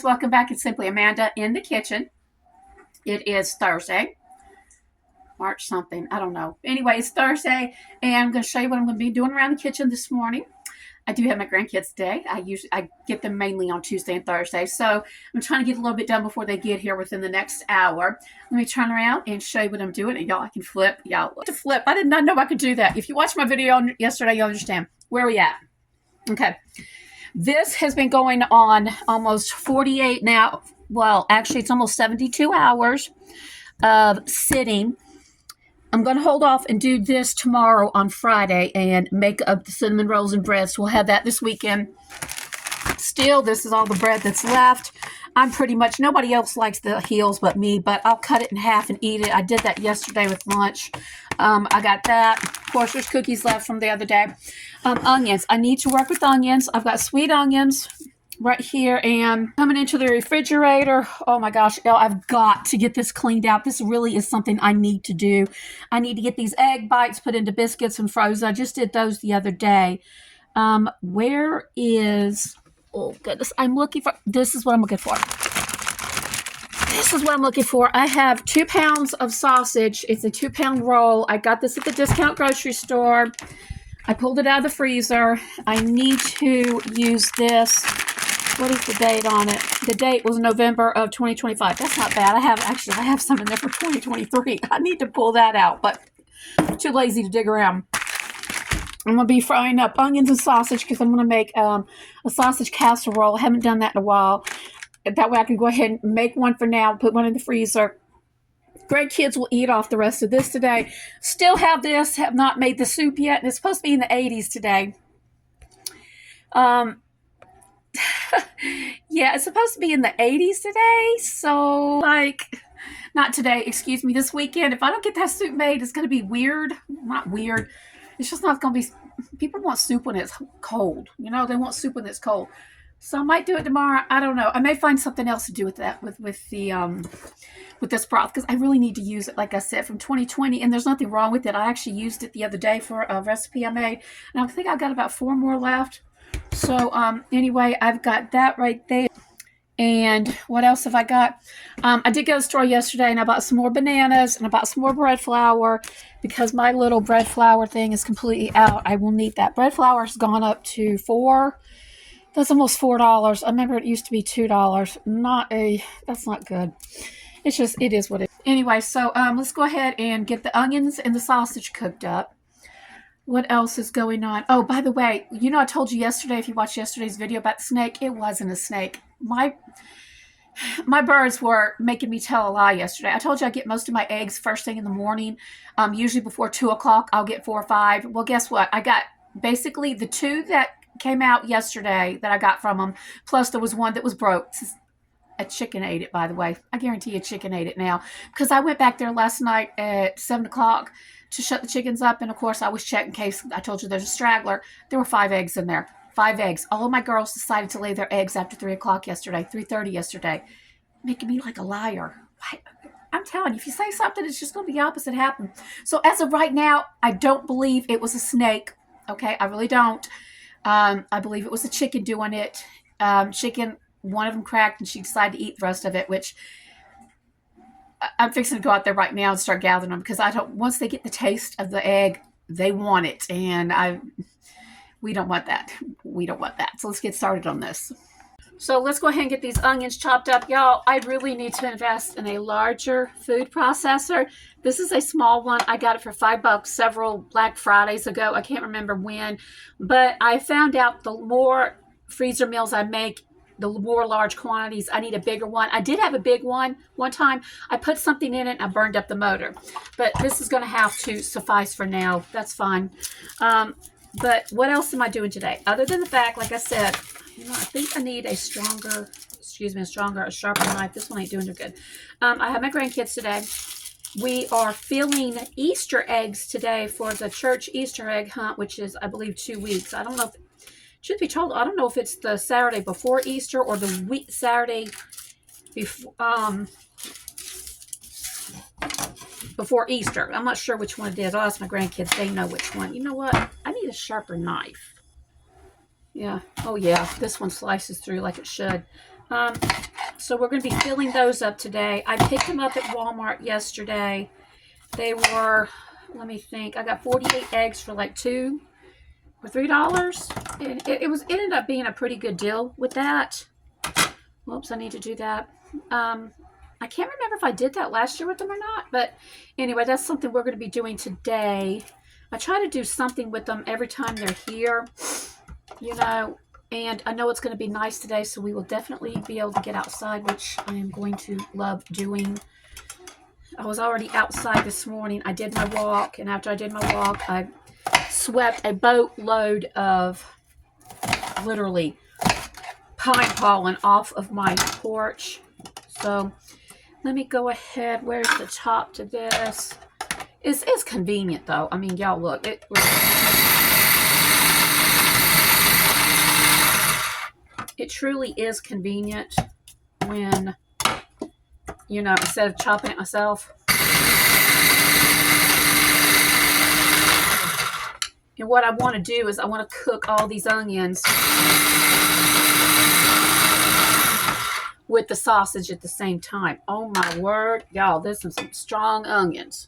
welcome back. It's Simply Amanda in the kitchen. It is Thursday, March something, I don't know. Anyway, it's Thursday, and I'm going to show you what I'm going to be doing around the kitchen this morning. I do have my grandkids today. I get them mainly on Tuesday and Thursday, so I'm trying to get a little bit done before they get here within the next hour. Let me turn around and show you what I'm doing, and y'all, I can flip. Y'all, to flip. I did not know I could do that. If you watched my video yesterday, you'll understand. Where are we at? Okay. This has been going on almost 48 now. Well, actually, it's almost 72 hours of sitting. I'm going to hold off and do this tomorrow on Friday and make up the cinnamon rolls and breads. We'll have that this weekend. Still, this is all the bread that's left. I'm pretty much, nobody else likes the heels but me, but I'll cut it in half and eat it. I did that yesterday with lunch. I got that. Of course, there's cookies left from the other day. Onions. I need to work with onions. I've got sweet onions right here and coming into the refrigerator. Oh my gosh, I've got to get this cleaned out. This really is something I need to do. I need to get these egg bites put into biscuits and frozen. I just did those the other day. Where is... Oh, goodness. I'm looking for... This is what I'm looking for. This is what I'm looking for. I have 2 pounds of sausage. It's a 2-pound roll. I got this at the discount grocery store. I pulled it out of the freezer. I need to use this. What is the date on it? The date was November of 2025. That's not bad. I have some in there for 2023. I need to pull that out, but I'm too lazy to dig around. I'm going to be frying up onions and sausage because I'm going to make a sausage casserole. I haven't done that in a while. That way I can go ahead and make one for now, put one in the freezer. Grandkids will eat off the rest of this today. Still have this, have not made the soup yet, and it's supposed to be in the 80s today. Yeah, it's supposed to be in the 80s today, so, not today, excuse me, this weekend. If I don't get that soup made, it's going to be weird. Not weird. It's just not going to be... People want soup when it's cold. You know, they want soup when it's cold. So I might do it tomorrow. I don't know. I may find something else to do with that, with this broth, because I really need to use it, like I said, from 2020, and there's nothing wrong with it. I actually used it the other day for a recipe I made, and I think I've got about 4 more left. So anyway, I've got that right there. And what else have I got? I did go to the store yesterday and I bought some more bananas and I bought some more bread flour because my little bread flour thing is completely out. I will need that. Bread flour has gone up to that's almost $4. I remember it used to be $2. That's not good. It's just, it is what it is. Anyway, so let's go ahead and get the onions and the sausage cooked up. What else is going on? Oh, by the way, you know I told you yesterday, if you watched yesterday's video about the snake, it wasn't a snake. My birds were making me tell a lie yesterday. I told you I get most of my eggs first thing in the morning. Usually before 2 o'clock, I'll get 4 or 5. Well, guess what? I got basically the 2 that came out yesterday that I got from them, plus there was one that was broke. A chicken ate it, by the way. I guarantee you a chicken ate it now. Because I went back there last night at 7 o'clock to shut the chickens up. And, of course, I was checking in case I told you there's a straggler. There were 5 eggs in there. 5 eggs. All of my girls decided to lay their eggs after 3 o'clock yesterday, 3:30 yesterday. Making me like a liar. I'm telling you, if you say something, it's just going to be the opposite happen. So as of right now, I don't believe it was a snake. Okay, I really don't. I believe it was a chicken doing it. Chicken, one of them cracked and she decided to eat the rest of it, which I'm fixing to go out there right now and start gathering them because once they get the taste of the egg, they want it. And we don't want that. We don't want that. So let's get started on this. So let's go ahead and get these onions chopped up. Y'all, I really need to invest in a larger food processor. This is a small one. I got it for $5 several Black Fridays ago. I can't remember when. But I found out the more freezer meals I make, the more large quantities, I need a bigger one. I did have a big one time. I put something in it and I burned up the motor. But this is going to have to suffice for now. That's fine. But what else am I doing today? Other than the fact, like I said, I think I need a sharper knife. This one ain't doing too good. I have my grandkids today. We are filling Easter eggs today for the church Easter egg hunt, which is, I believe, 2 weeks. I don't know if, truth be told, I don't know if it's the Saturday before Easter or the Saturday before Easter. I'm not sure which one it is. I'll ask my grandkids. They know which one. You know what? I need a sharper knife. Yeah. Oh, yeah. This one slices through like it should. So we're going to be filling those up today. I picked them up at Walmart yesterday. They were, let me think, I got 48 eggs for like $2 or $3. It ended up being a pretty good deal with that. Whoops, I need to do that. I can't remember if I did that last year with them or not, but anyway, that's something we're going to be doing today. I try to do something with them every time they're here, you know, and I know it's going to be nice today, so we will definitely be able to get outside, which I am going to love doing. I was already outside this morning. I did my walk, and after I did my walk, I swept a boatload of literally pine pollen off of my porch. So let me go ahead. Where's the top to this? It's convenient though. I mean, y'all look. It truly is convenient when, you know, instead of chopping it myself. And what I want to do is I want to cook all these onions with the sausage at the same time. Oh my word, y'all, this is some strong onions.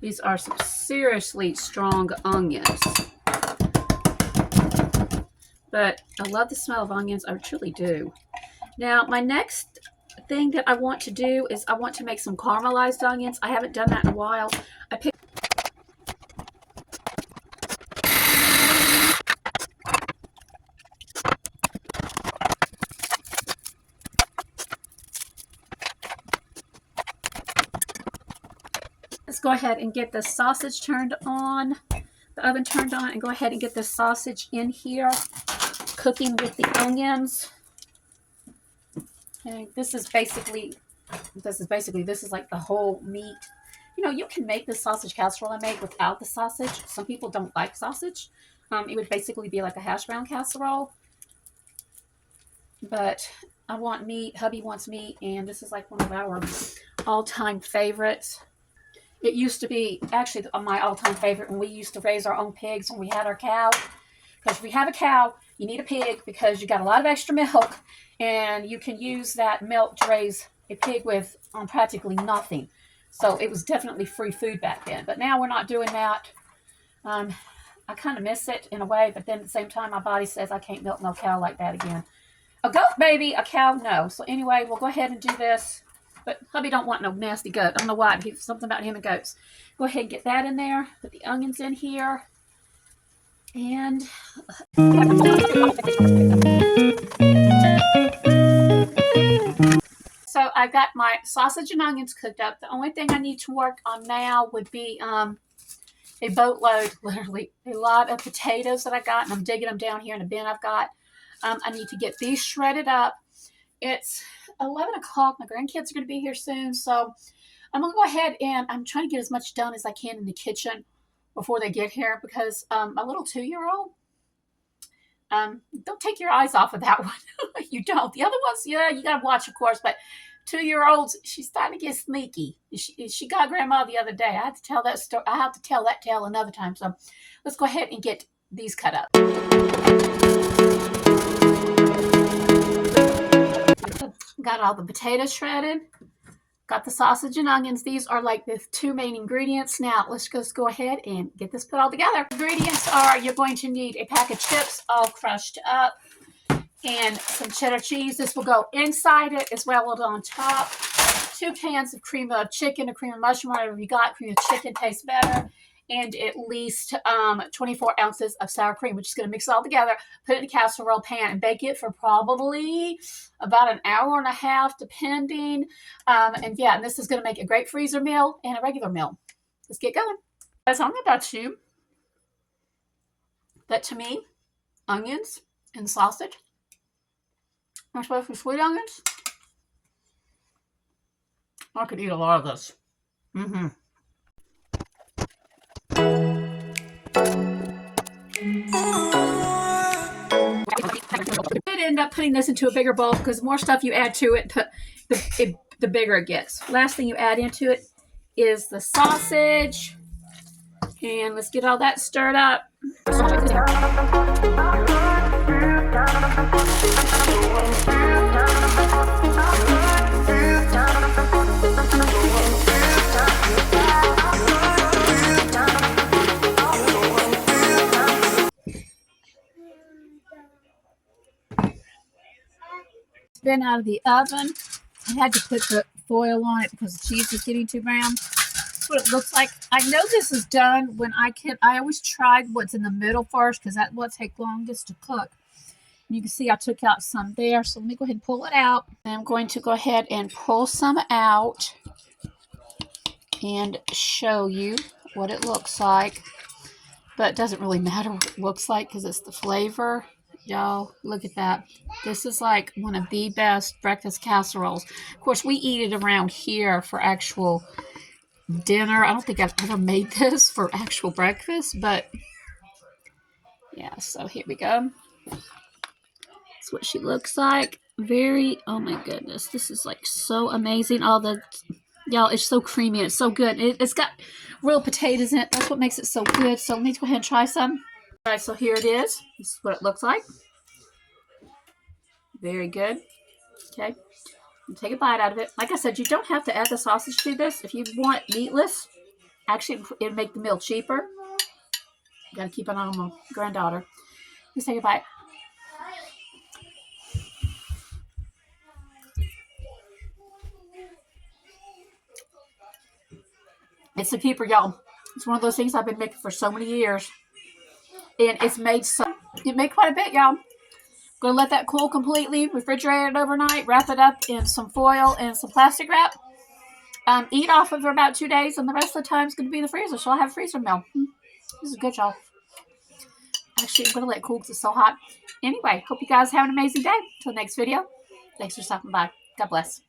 These are some seriously strong onions. But I love the smell of onions, I truly do. Now, my next thing that I want to do is I want to make some caramelized onions. I haven't done that in a while. Let's go ahead and get the sausage turned on, the oven turned on, and go ahead and get the sausage in here, cooking with the onions. And this is like the whole meat. You know, you can make the sausage casserole I made without the sausage. Some people don't like sausage. It would basically be like a hash brown casserole. But I want meat, hubby wants meat, and this is like one of our all-time favorites. It used to be actually my all-time favorite when we used to raise our own pigs when we had our cow. Because if you have a cow, you need a pig because you got a lot of extra milk, and you can use that milk to raise a pig with on practically nothing. So it was definitely free food back then. But now we're not doing that. I kind of miss it in a way, but then at the same time, my body says I can't milk no cow like that again. A goat, baby, a cow, no. So anyway, we'll go ahead and do this. But hubby don't want no nasty goat. I don't know why. Something about him and goats. Go ahead and get that in there. Put the onions in here. And so I've got my sausage and onions cooked up. The only thing I need to work on now would be a boatload, literally a lot of potatoes that I got. And I'm digging them down here in a bin I've got. I need to get these shredded up. It's 11 o'clock. My grandkids are going to be here soon. So I'm going to go ahead and I'm trying to get as much done as I can in the kitchen before they get here because my little 2-year-old, don't take your eyes off of that one. You don't. The other ones, yeah, you got to watch, of course. But 2-year-olds, she's starting to get sneaky. She got grandma the other day. I have to tell that story. I have to tell that tale another time. So let's go ahead and get these cut up. Got all the potatoes shredded. Got the sausage and onions. These are like the two main ingredients. Now, let's just go ahead and get this put all together. Ingredients are you're going to need a pack of chips all crushed up and some cheddar cheese. This will go inside it as well as on top. 2 cans of cream of chicken or cream of mushroom, whatever you got. Cream of chicken tastes better. And at least 24 ounces of sour cream. We're just going to mix it all together, put it in a casserole pan, and bake it for probably about an hour and a half, depending. And this is going to make a great freezer meal and a regular meal. Let's get going. Guys, I'm going to bet you that to me, onions and sausage, especially sweet onions, I could eat a lot of this. I did end up putting this into a bigger bowl because the more stuff you add to it, the bigger it gets. Last thing you add into it is the sausage. And let's get all that stirred up. been out of the oven. I had to put the foil on it because the cheese is getting too brown. That's what it looks like. I know this is done when I always tried what's in the middle first because that's what takes longest to cook. You can see I took out some there, so let me go ahead and pull it out. I'm going to go ahead and pull some out and show you what it looks like. But it doesn't really matter what it looks like because it's the flavor. Y'all, look at that. This is like one of the best breakfast casseroles. Of course, we eat it around here for actual dinner. I don't think I've ever made this for actual breakfast, but yeah, so here we go. That's what she looks like. Oh my goodness, this is like so amazing. Y'all, it's so creamy. It's so good. It's got real potatoes in it. That's what makes it so good. So let me go ahead and try some. All right, so here it is. This is what it looks like. Very good. Okay, take a bite out of it. Like I said, you don't have to add the sausage to this. If you want meatless, actually, it'd make the meal cheaper. You gotta keep an eye on my granddaughter. Let's take a bite. It's a keeper, y'all. It's one of those things I've been making for so many years. And it made quite a bit, y'all. Gonna let that cool completely, refrigerate it overnight, wrap it up in some foil and some plastic wrap. Eat off of it for about 2 days, and the rest of the time is gonna be in the freezer, so I'll have freezer meal. This is good, y'all. Actually, I'm gonna let it cool because it's so hot. Anyway, hope you guys have an amazing day. Till next video. Thanks for stopping by. God bless.